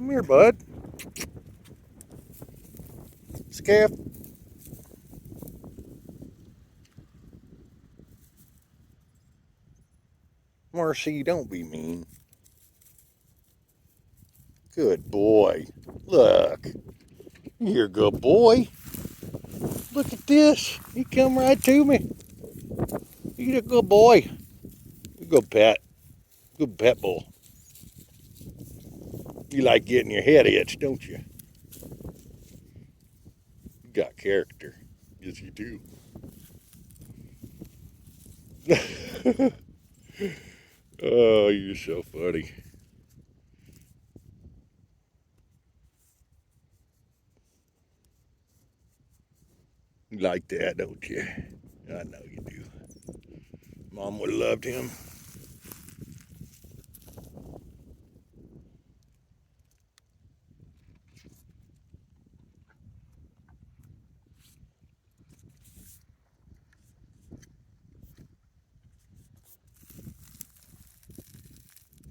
Come here, bud. Scaff. Marcy, don't be mean. Good boy. Look. You're a good boy. Look at this. You come right to me. You're a good boy. You're a good pet. Good pet bull. You like getting your head itched, don't you? You got character. Yes, you do. Oh, you're so funny. You like that, don't you? I know you do. Mom would have loved him.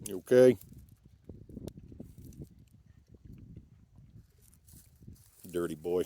You okay? Dirty boy.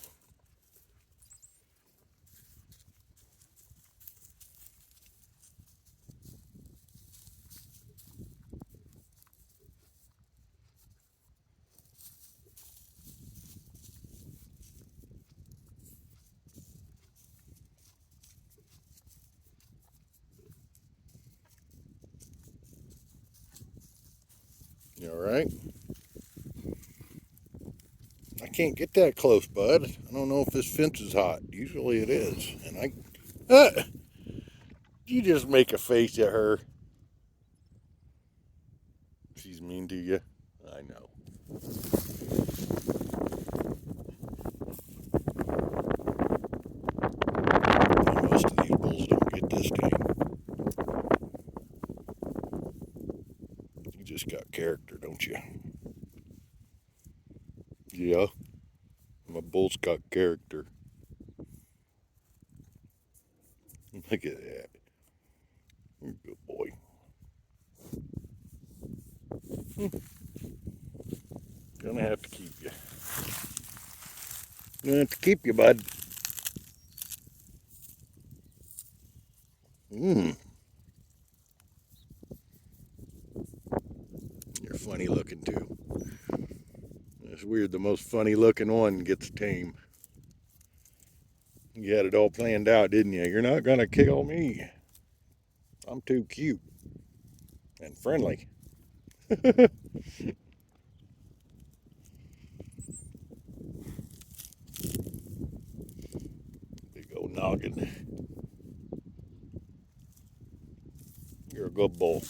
You all right? I can't get that close, bud. I don't know if this fence is hot. Usually it is. And you just make a face at her. She's mean to you. I know. Most of these bulls don't get this tame. You just got character, don't you? Yeah. My bull's got character. Look at that. You're a good boy. Gonna have to keep you. Gonna have to keep you, bud. You're funny looking too. It's weird, the most funny looking one gets tame. You had it all planned out, didn't you? You're not gonna kill me. I'm too cute and friendly. Big old noggin. You're a good bull.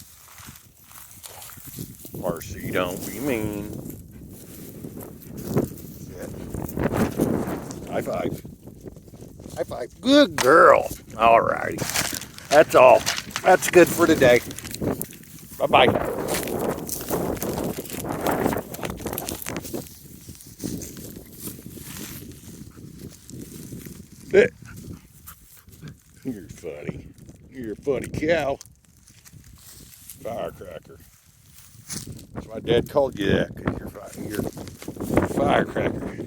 Marcy, don't be mean. Yeah. High five. High five. Good girl. All righty. That's all. That's good for today. Bye-bye. You're funny. You're a funny cow. Firecracker. That's why Dad called you that, because you're a firecracker.